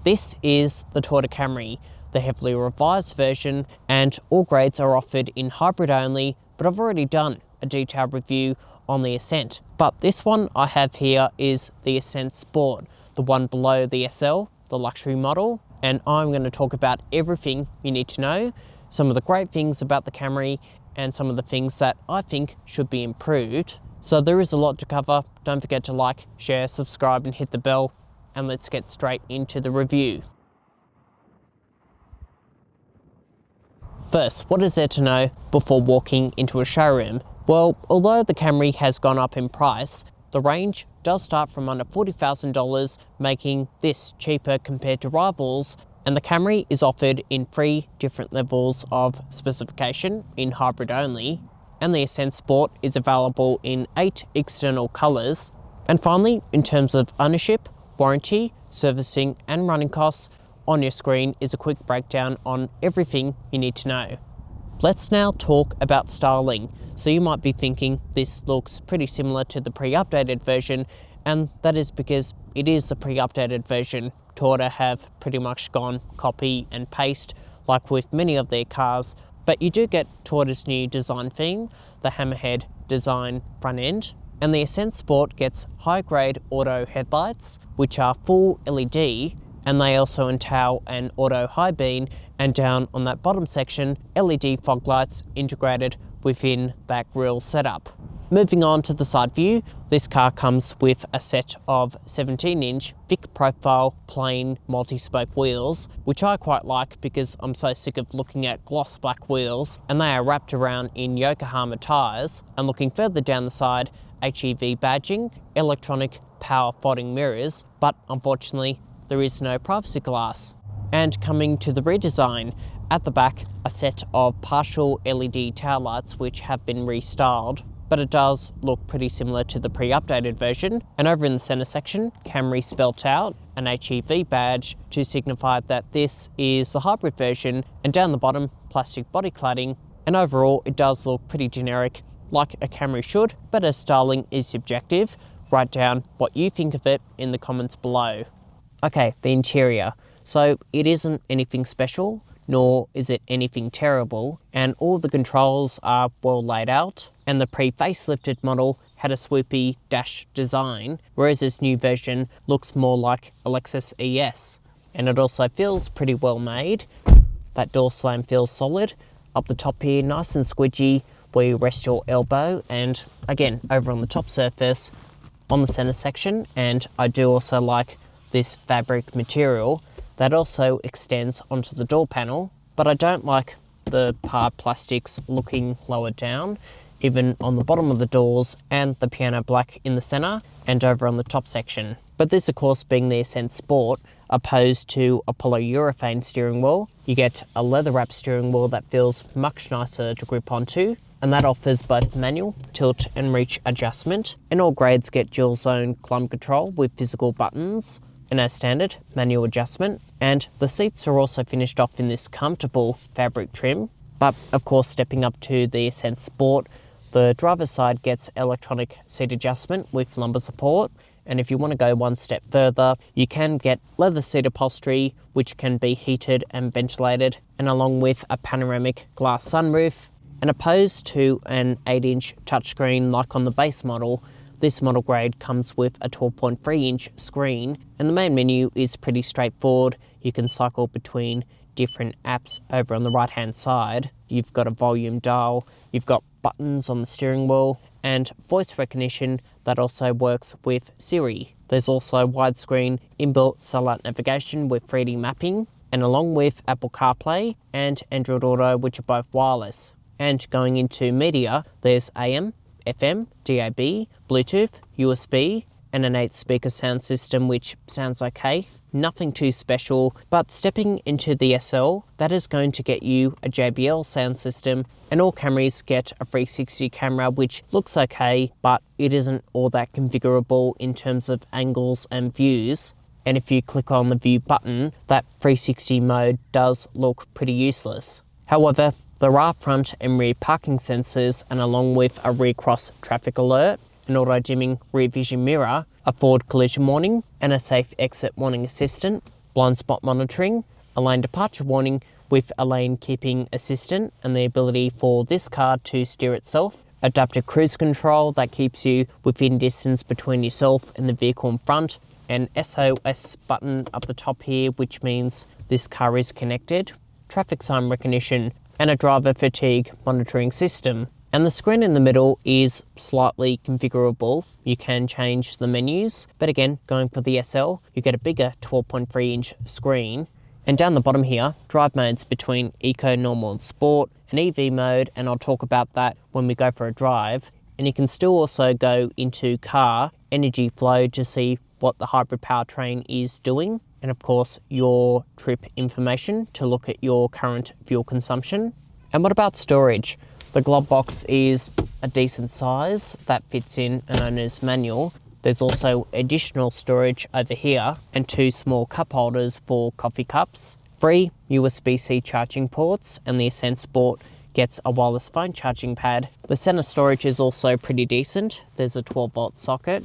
This is the Toyota Camry, the heavily revised version, and all grades are offered in hybrid only, but I've already done a detailed review on the Ascent. But this one I have here is the Ascent Sport, the one below the SL, the luxury model, and I'm going to talk about everything you need to know, some of the great things about the Camry, and some of the things that I think should be improved. So there is a lot to cover. Don't forget to like, share, subscribe, and hit the bell, and let's get straight into the review. First, what is there to know before walking into a showroom? Well, although the Camry has gone up in price, the range does start from under $40,000, making this cheaper compared to rivals, and the Camry is offered in 3 different levels of specification in hybrid only, and the Ascent Sport is available in 8 external colours. And finally, in terms of ownership, warranty, servicing and running costs, on your screen is a quick breakdown on everything you need to know. Let's now talk about styling. So you might be thinking this looks pretty similar to the pre-updated version, and that is because it is the pre-updated version. Toyota have pretty much gone copy and paste like with many of their cars, but you do get Toyota's new design theme, the hammerhead design front end, and the Ascent Sport gets high-grade auto headlights, which are full LED, and they also entail an auto high beam, and down on that bottom section, LED fog lights integrated within that grille setup. Moving on to the side view, this car comes with a set of 17-inch thick profile plain multi-spoke wheels, which I quite like because I'm so sick of looking at gloss black wheels, and they are wrapped around in Yokohama tyres. And looking further down the side, HEV badging, electronic power folding mirrors, but unfortunately there is no privacy glass. And coming to the redesign, at the back a set of partial LED taillights which have been restyled, but it does look pretty similar to the pre-updated version. And over in the centre section, Camry spelt out, an HEV badge to signify that this is the hybrid version, and down the bottom, plastic body cladding. And overall it does look pretty generic, like a Camry should, but as styling is subjective, write down what you think of it in the comments below. Okay, the interior. So it isn't anything special, nor is it anything terrible, and all the controls are well laid out, and the pre-facelifted model had a swoopy dash design, whereas this new version looks more like a Lexus ES, and it also feels pretty well made. That door slam feels solid. Up the top here, nice and squidgy, where you rest your elbow, and again, over on the top surface, on the center section, and I do also like this fabric material that also extends onto the door panel, but I don't like the hard plastics looking lower down, even on the bottom of the doors, and the piano black in the center and over on the top section. But this of course being the Ascent Sport, opposed to a polyurethane steering wheel, you get a leather wrapped steering wheel that feels much nicer to grip onto, and that offers both manual, tilt and reach adjustment, and all grades get dual zone climate control with physical buttons, and as standard, manual adjustment. And the seats are also finished off in this comfortable fabric trim. But of course, stepping up to the Ascent Sport, the driver's side gets electronic seat adjustment with lumbar support. And if you want to go one step further, you can get leather seat upholstery, which can be heated and ventilated, and along with a panoramic glass sunroof. And opposed to an 8-inch touchscreen like on the base model, this model grade comes with a 12.3-inch screen, and the main menu is pretty straightforward. You can cycle between different apps over on the right hand side. You've got a volume dial, you've got buttons on the steering wheel, and voice recognition that also works with Siri. There's also widescreen inbuilt satellite navigation with 3D mapping, and along with Apple CarPlay and Android Auto, which are both wireless. And going into media, there's AM, FM, DAB, Bluetooth, USB, and an 8-speaker sound system, which sounds okay. Nothing too special, but stepping into the SL, that is going to get you a JBL sound system, and all Camrys get a 360 camera, which looks okay, but it isn't all that configurable in terms of angles and views. And if you click on the view button, that 360 mode does look pretty useless. However, there are front and rear parking sensors, and along with a rear cross traffic alert, an auto-dimming rear vision mirror, a forward collision warning, and a safe exit warning assistant. blind spot monitoring, a lane departure warning with a lane keeping assistant and the ability for this car to steer itself, adaptive cruise control that keeps you within distance between yourself and the vehicle in front, an SOS button up the top here which means this car is connected, traffic sign recognition, and a driver fatigue monitoring system. And the screen in the middle is slightly configurable. You can change the menus, but again, going for the SL, you get a bigger 12.3-inch screen. And down the bottom here, drive modes between Eco, Normal and Sport, and EV mode, and I'll talk about that when we go for a drive. And you can still also go into car, energy flow to see what the hybrid powertrain is doing, and of course your trip information to look at your current fuel consumption. And what about storage? The glove box is a decent size that fits in an owner's manual. There's also additional storage over here and 2 small cup holders for coffee cups, 3 USB-C charging ports, and the Ascent Sport gets a wireless phone charging pad. The center storage is also pretty decent. There's a 12-volt socket,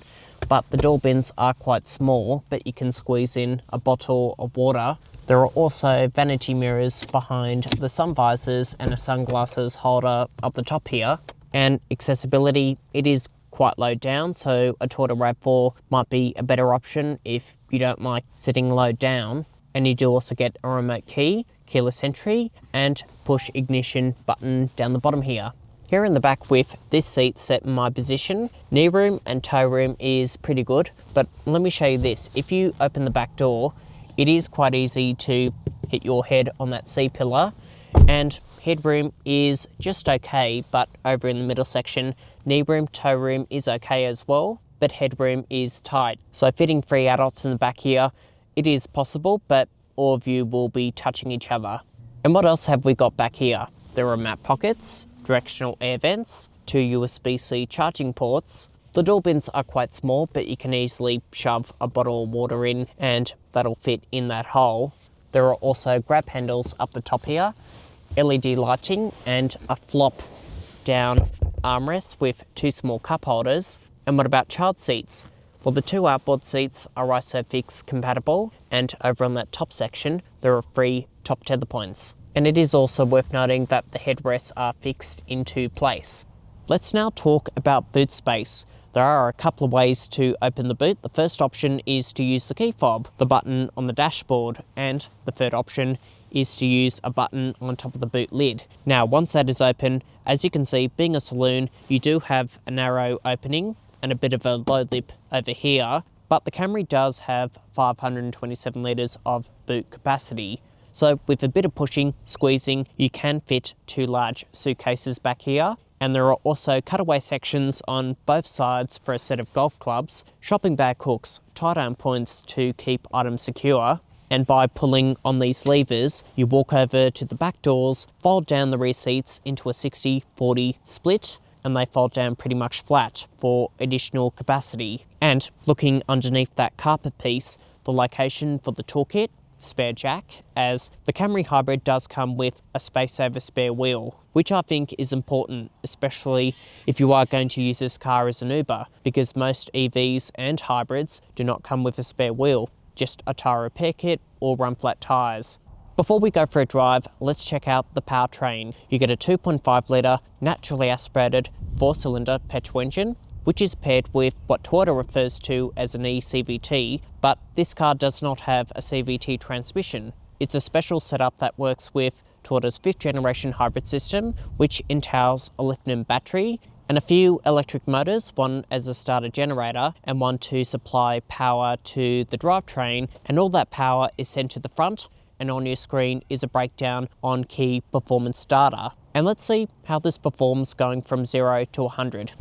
but the door bins are quite small, but you can squeeze in a bottle of water. There are also vanity mirrors behind the sun visors and a sunglasses holder up the top here. And accessibility, it is quite low down, so a Toyota RAV4 might be a better option if you don't like sitting low down. And you do also get a remote key, keyless entry, and push ignition button down the bottom here. Here in the back with this seat set in my position, knee room and toe room is pretty good, but let me show you this. If you open the back door, it is quite easy to hit your head on that C-pillar, and headroom is just okay, but over in the middle section, knee room, toe room is okay as well, but headroom is tight. So fitting 3 adults in the back here, it is possible, but all of you will be touching each other. And what else have we got back here? There are map pockets, directional air vents, 2 USB-C charging ports. The door bins are quite small, but you can easily shove a bottle of water in and that'll fit in that hole. There are also grab handles up the top here, LED lighting, and a flop down armrest with 2 small cup holders. And what about child seats? Well, the 2 outboard seats are ISOFIX compatible, and over on that top section, there are 3 top tether points. And it is also worth noting that the headrests are fixed into place. Let's now talk about boot space. There are a couple of ways to open the boot. The first option is to use the key fob, the button on the dashboard, and the third option is to use a button on top of the boot lid. Now, once that is open, as you can see, being a saloon, you do have a narrow opening and a bit of a low lip over here, but the Camry does have 527 litres of boot capacity. So with a bit of pushing, squeezing, you can fit 2 large suitcases back here. And there are also cutaway sections on both sides for a set of golf clubs, shopping bag hooks, tie-down points to keep items secure. And by pulling on these levers, you walk over to the back doors, fold down the rear seats into a 60-40 split, and they fold down pretty much flat for additional capacity. And looking underneath that carpet piece, the location for the toolkit, spare jack, as the Camry Hybrid does come with a space saver spare wheel, which I think is important, especially if you are going to use this car as an Uber, because most EVs and hybrids do not come with a spare wheel, just a tyre repair kit or run flat tyres. Before we go for a drive, let's check out the powertrain. You get a 2.5 litre naturally aspirated 4-cylinder petrol engine, which is paired with what Toyota refers to as an eCVT, but this car does not have a CVT transmission. It's a special setup that works with Toyota's 5th generation hybrid system, which entails a lithium battery and a few electric motors, one as a starter generator and one to supply power to the drivetrain, and all that power is sent to the front, and on your screen is a breakdown on key performance data. And let's see how this performs going from 0 to 100.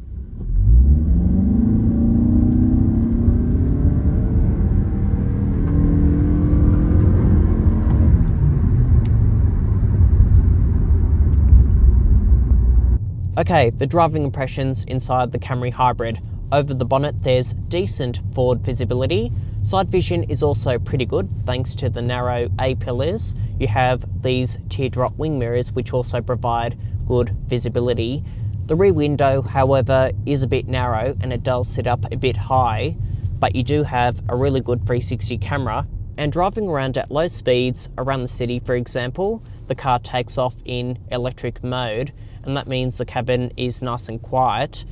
Okay, the driving impressions inside the Camry Hybrid. Over the bonnet, there's decent forward visibility. Side vision is also pretty good thanks to the narrow A-pillars. You have these teardrop wing mirrors which also provide good visibility. The rear window, however, is a bit narrow and it does sit up a bit high, but you do have a really good 360 camera And driving around at low speeds around the city, for example, the car takes off in electric mode, and that means the cabin is nice and quiet.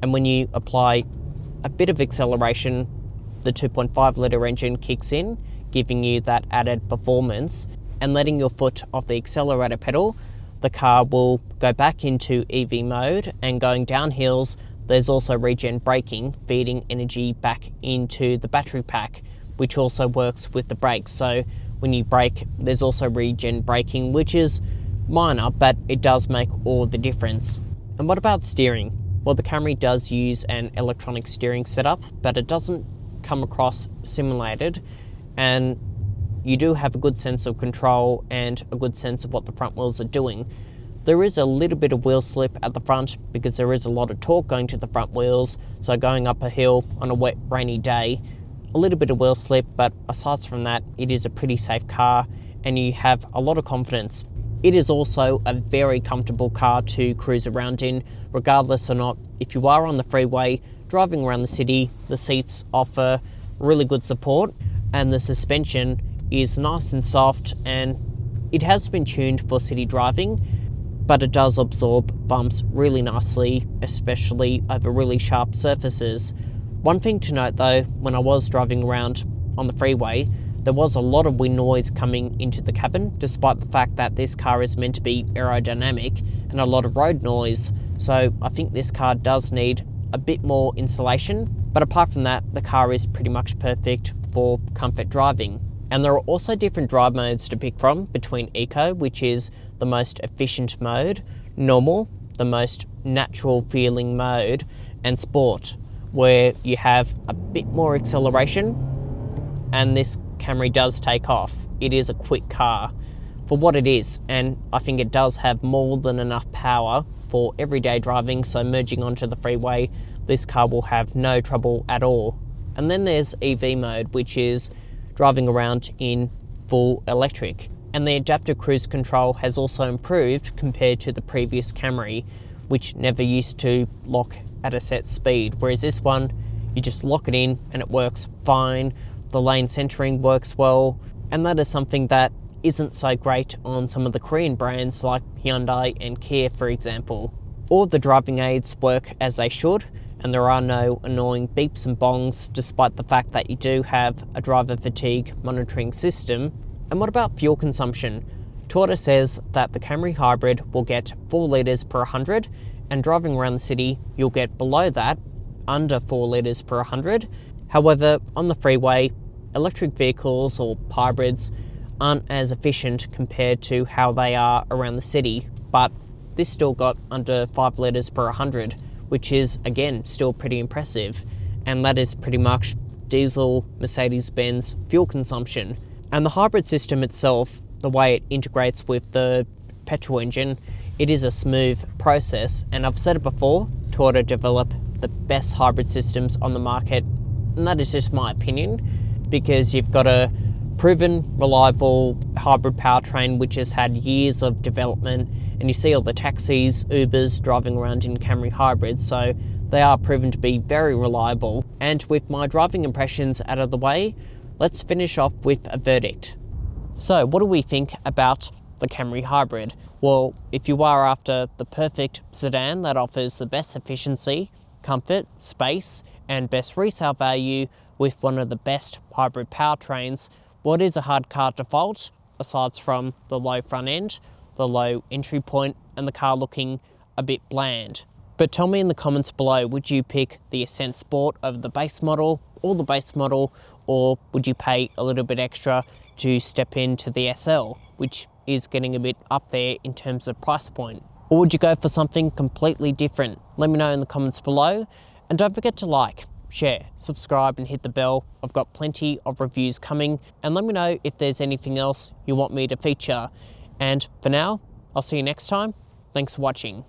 And when you apply a bit of acceleration, the 2.5 litre engine kicks in, giving you that added performance, and letting your foot off the accelerator pedal, the car will go back into EV mode, and going down hills, there's also regen braking, feeding energy back into the battery pack, which also works with the brakes. So when you brake, there's also regen braking, which is minor, but it does make all the difference. And what about steering? Well, the Camry does use an electronic steering setup, but it doesn't come across simulated, and you do have a good sense of control and a good sense of what the front wheels are doing. There is a little bit of wheel slip at the front because there is a lot of torque going to the front wheels, so going up a hill on a wet, rainy day, a little bit of wheel slip, but aside from that, it is a pretty safe car and you have a lot of confidence. It is also a very comfortable car to cruise around in, regardless or not. If you are on the freeway, driving around the city, the seats offer really good support and the suspension is nice and soft, and it has been tuned for city driving, but it does absorb bumps really nicely, especially over really sharp surfaces. One thing to note though, when I was driving around on the freeway, there was a lot of wind noise coming into the cabin, despite the fact that this car is meant to be aerodynamic, and a lot of road noise. So I think this car does need a bit more insulation, but apart from that, the car is pretty much perfect for comfort driving. And there are also different drive modes to pick from between Eco, which is the most efficient mode, Normal, the most natural feeling mode, and Sport, where you have a bit more acceleration, and this Camry does take off. It is a quick car for what it is, and I think it does have more than enough power for everyday driving, so merging onto the freeway, this car will have no trouble at all. And then there's EV mode, which is driving around in full electric. And the adaptive cruise control has also improved compared to the previous Camry, which never used to lock at a set speed, whereas this one, you just lock it in and it works fine. The lane centering works well, and that is something that isn't so great on some of the Korean brands like Hyundai and Kia, for example. All the driving aids work as they should, and there are no annoying beeps and bongs, despite the fact that you do have a driver fatigue monitoring system. And what about fuel consumption? Toyota says that the Camry Hybrid will get 4 litres per 100, and driving around the city, you'll get below that, under 4 litres per 100. However, on the freeway, electric vehicles or hybrids aren't as efficient compared to how they are around the city, but this still got under 5 litres per 100. Which is, again, still pretty impressive. And that is pretty much diesel Mercedes-Benz fuel consumption. And the hybrid system itself, the way it integrates with the petrol engine, it is a smooth process. And I've said it before, Toyota develop the best hybrid systems on the market. And that is just my opinion, because you've got a proven, reliable hybrid powertrain which has had years of development, and you see all the taxis, Ubers driving around in Camry hybrids, so they are proven to be very reliable. And with my driving impressions out of the way, let's finish off with a verdict. So what do we think about the Camry hybrid? Well, if you are after the perfect sedan that offers the best efficiency, comfort, space, and best resale value with one of the best hybrid powertrains, well, it is a hard car to fault, aside from the low front end, the low entry point, and the car looking a bit bland. But tell me in the comments below, would you pick the Ascent Sport over the base model, or the base model, or would you pay a little bit extra to step into the SL, which is getting a bit up there in terms of price point? Or would you go for something completely different? Let me know in the comments below, and don't forget to like, share, subscribe, and hit the bell. I've got plenty of reviews coming, and let me know if there's anything else you want me to feature. And for now, I'll see you next time. Thanks for watching.